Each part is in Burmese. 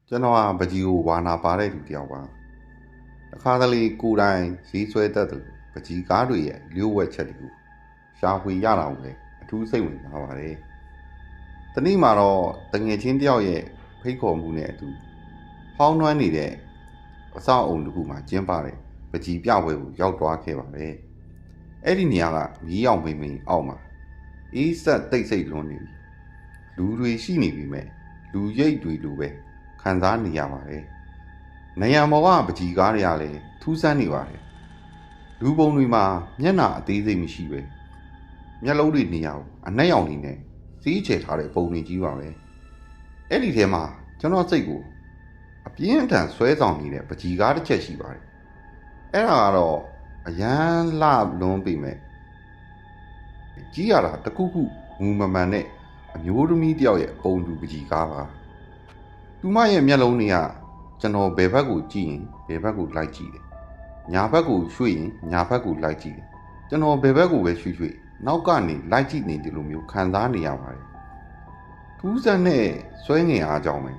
ကျွန်တော်ကပကြီးကိုဝါနာပါတဲ့လူတယောက်ပါတခါတလေကိုယ်တိုင်ဈေးဆွဲတတ်တယ်ပကြီးကားတွေရဲ့လျှို့ဝှက်ချက်တွေကိုရှာဖွေရတာကိုလည်းအထူးစိတ်ဝင်စားပါတယ်တနေ့မှာတော့တငယ်ချင်းတယောက်ရဲ့ဖိတ်ခေါ်မှုနဲ့အတူဟောင်းနှွမ်းနေတဲ့အဆောက်အုံတစ်ခုမှာကျင်းပတဲ့ပကြီးပြပွဲကိုရောက်သွားခဲ့ပါတယ်အဲ့ဒီနေရာကမီးရောင်မိန်မိန်အောက်မှာအေးဆက်တိတ်ဆိတ်လွန်းနေပြီလူတွေရှိနေပြီမဲ့လူရိတ်တွေလိုပဲခံစားနေရပါတယ်။နေရမော်ကပကြီးကားတွေကလည်းထူးဆန်းနေပါတယ်။လူပုံတွေမှာမျက်နှာအသေးစိတ်မရှိပဲမျက်လုံးတွေနေရအောင်အနက်ရောင်နေနဲ့စီးချယ်ထားတဲ့ပုံတွေကြီးပါပဲ။အဲ့ဒီထဲမှာကျွန်တော်စိတ်ကိုအပြင်းထန်ဆွဲဆောင်နေတဲ့ပကြီးကားတစ်ချက်ရှိပါတယ်။အဲ့ဒါကတော့အရန်လှလွန်းပေမဲ့ကြီးရတာတခုခုငူမမှန်နဲ့အမျိုးသမီးတယောက်ရဲ့ပုံတူပကြီးကားပါသူမရဲ့မျက်လုံးတွေကကျွန်တော်ဘယ်ဘက်ကိုကြည့်ရင်ဘယ်ဘက်ကိုလိုက်ကြည့်တယ်ညာဘက်ကိုရွှေ့ရင်ညာဘက်ကိုလိုက်ကြည့်တယ်ကျွန်တော်ဘယ်ဘက်ကိုပဲရွှေ့နောက်ကနေလိုက်ကြည့်နေတယ်လို့မျိုးခံစားနေရပါတယ်ထူးဆန်းတဲ့ဆွဲငင်အားကြောင့်ပဲ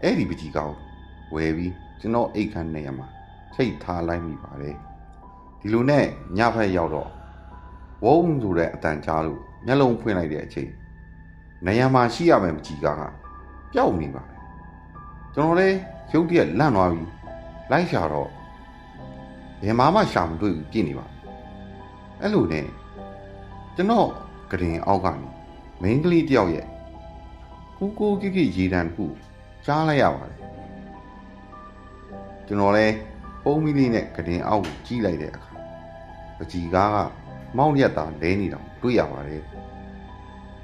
အဲ့ဒီပကြီးကားကိုဝယ်ပြီးကျွန်တော်အိတ်ခမ်းနေရမှာထိတ်ထားလိုက်မိပါတယ်ဒီလိုနဲ့ညဘက်ရောက်တော့ဝုန်းဆိုတဲ့အတန်ကြားလို့မျက်လုံးဖွင့်လိုက်တဲ့အချိန်နေရာမှာရှိရမယ်ပကြီးကားကပျောက်နေပါတယ်ကျွန်တော်လည်းရုပ်တရက်လန့်သွားပြီးလိုက်ရှာတော့ဘယ်မှရှာမတွေ့ဘူးပြည့်နေပါအဲ့လိုနဲ့ကျွန်တော်ကရင်အောက်ကနေမိန်းကလေးတယောက်ရဲ့ကူကိုကိကိရေတံတစ်ခုကြားလိုက်ရပါတယ်ကျွန်တော်လည်းပုံမီလေးနဲ့ကရင်အောက်ကိုကြီးလိုက်တဲ့အခါပကြီးကားကမောက်ရက်တာလဲနေတော့တွေ့ရပါတယ်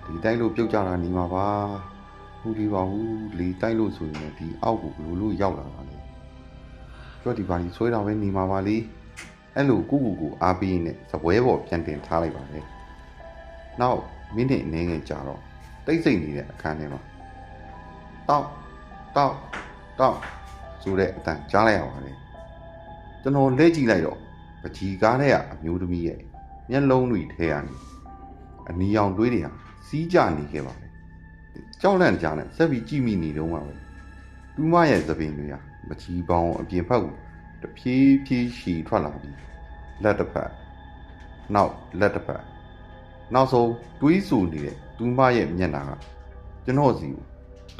ဒီတိုင်းလို့ပြုတ်ကြတာနေမှာပါဟုတ်ဒီပါဘူးလေတိုက်လို့ဆိုရင်ဒီအောက်ကိုဘလို့လို့ရောက်လာတာလေကျွတ်ဒီပါလီဆွဲတာပဲနေမှာပါလေအဲ့လိုကိုအားပေးနေစပွဲပေါ်ပြန်တင်ထားလိုက်ပါတယ်နောက်မိနစ်အနည်းငယ်ကြာတော့တိတ်ဆိတ်နေတဲ့အခန်းထဲမှာတောက်ဆိုတဲ့အတန်ကြားလိုက်ရပါတယ်ကျွန်တော်လဲကြည့်လိုက်တော့ပကြီးကားထဲကအမျိုးသမီးရဲ့မျက်လုံးတွေထဲကနေအနီရောင်တွေးတွေဟာစီးကြနေခဲ့ပါတယ်ကြောက်လန့်ကြနဲ့ဆက်ပြီးကြည့်မိနေတော့မှာပဲတူမရဲ့သပင်တွေဟာမချီပေါင်းအပြင်ဖက်ကိုတဖြည်းဖြည်းရှည်ထွက်လာပြီးလက်တစ်ဖက်နောက်လက်တစ်ဖက်နောက်ဆုံးတွေးဆူနေတဲ့တူမရဲ့မျက်နှာကကျွန်တော်စီကို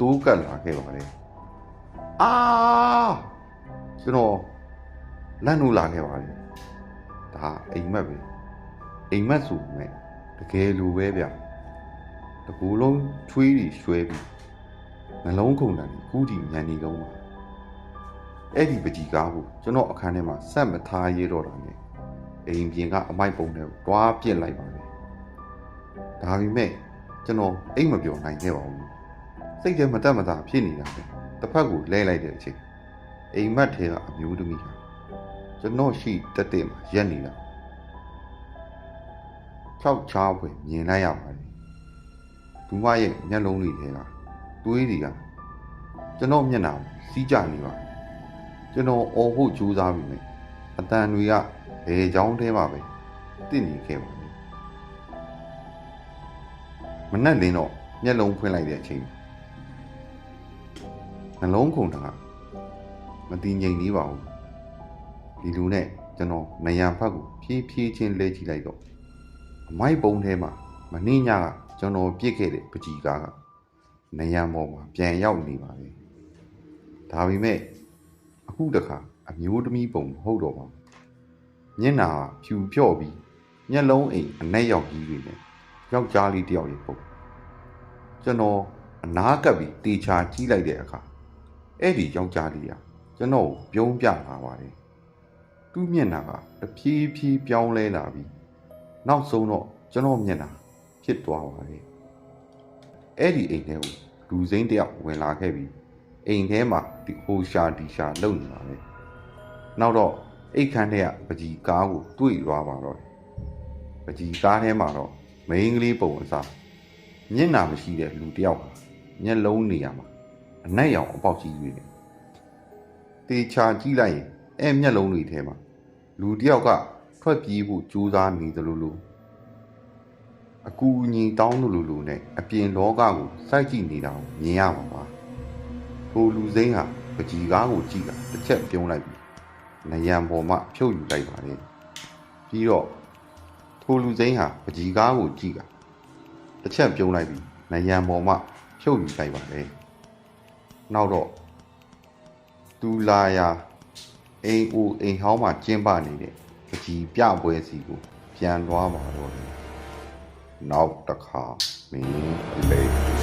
တိုးကပ်လာခဲ့ပါတယ်အာကျွန်တော်လန့်လို့လာခဲ့ပါတယ်ဒါအိမ်မက်ပဲအိမ်မက်ဆိုမဲ့တကယ်လိုပဲဗျတကူလုံးချွေးပြီးရွှဲပြီးနှလုံးခုန်တန်ကူးတီညံနေတော့မှာအဲ့ဒီပကြီးကားကိုကျွန်တော်အခန်းထဲမှာဆက်မထားရတော့တာနဲ့အိမ်ပြင်ကအမိုက်ပုံထဲကိုတွားပြစ်လိုက်ပါတယ်ဒါပေမဲ့ကျွန်တော်အိမ်မပြောနိုင်ခဲ့ပါဘူးစိတ်ထဲမတက်မတာဖြစ်နေတာပဲတစ်ဖက်ကိုလဲလိုက်တဲ့အချိန်အိမ်မက်ထဲကအမျိုးသမီးဟာကျွန်တော်ရှိတက်တဲ့မှာရက်နေတာဖြောက်ချားဖွယ်မြင်လိုက်ရပါတယ်သူမရဲ့မျက်လုံးတွေထဲကတွေးတွေကကျွန်တော်မျက်နှာစီးကြနေပါတယ်ကျွန်တော်အော်ဖို့ကြိုးစားပြီးမြင်အတန်တွေကဘယ်ချောင်းထဲမှာပဲတင့်နေခဲ့ပါတယ်မနဲ့လင်းတော့မျက်လုံးဖွင့်လိုက်တဲ့အချိန်နှလုံးခုန်တာမတည်ငြိမ်သေးပါဘူးဒီလူနဲ့ကျွန်တော်နေရဖက်ကိုဖြည်းဖြည်းချင်းလဲကြည့်လိုက်တော့အမိုက်ပုံထဲမှာမနှင်းညကကျွန်တော်ပြစ်ခဲ့တဲ့ပကြီးကားကနေရမော်မှာပြန်ရောက်နေပါလေဒါပေမဲ့အခုတခါအမျိုးသမီးပုံမဟုတ်တော့ပါဘူးမျက်နှာဖြူဖြော့ပြီးမျက်လုံးအိမ်အနက်ရောက်ကြီးတွေနဲ့ယောက်ျားလေးတယောက်ရဲ့ပုံကျွန်တော်အနားကပ်ပြီးတေချာကြီးလိုက်တဲ့အခါအဲ့ဒီယောက်ျားလေးကကျွန်တော်ကိုပြုံးပြလာပါတယ်သူ့မျက်နှာကတဖြည်းဖြည်းပြောင်းလဲလာပြီးနောက်ဆုံးတော့ကျွန်တော်မျက်နှာဖြစ်သွားပါတယ်အဲ့ဒီအိမ်ထဲကိုလူစိမ်းတယောက်ဝင်လာခဲ့ပြီးအိမ်ထဲမှာဒီဟိုရှာဒီရှာလုပ်နေပါပဲနောက်တော့အိတ်ခမ်းထဲကပကြီးကားကိုတွေ့သွားပါတော့ပကြီးကားထဲမှာတော့မိန်းကလေးပုံအစားမျက်နှာမရှိတဲ့လူတယောက်မျက်လုံးနေရမှာအနက်ရောင်အပေါက်ကြီးတွေနဲ့တေချာကြည့်လိုက်ရင်အဲ့မျက်လုံးတွေထဲမှာလူတယောက်ကထွက်ပြေးဖို့ကြိုးစားနေသလိုအကူအညီတောင်းလို့နဲ့အပြင်လောကကိုစိုက်ကြည့်နေတာကိုမြင်ရမှာပါ ထိုလူစိမ်းဟာပကြီးကားကိုကြည့်တာတစ်ချက်ပြုံးလိုက်ပြီးနယံပေါ်မှဖြုတ်ယူလိုက်ပါတယ်ပြီးတော့ထိုလူစိမ်းဟာပကြီးကားကိုကြည့်တာတစ်ချက်ပြုံးလိုက်ပြီးနယံပေါ်မှဖြုတ်ယူလိုက်ပါတယ်နောက်တော့သူလာရာအိမ်အိုအိမ်ဟောင်းမှာကျင်းပနေတဲ့ပကြီးပြပွဲစီကိုပြန်သွားပါတော့တယ်နောက်တစ်ခါမင်းအလေး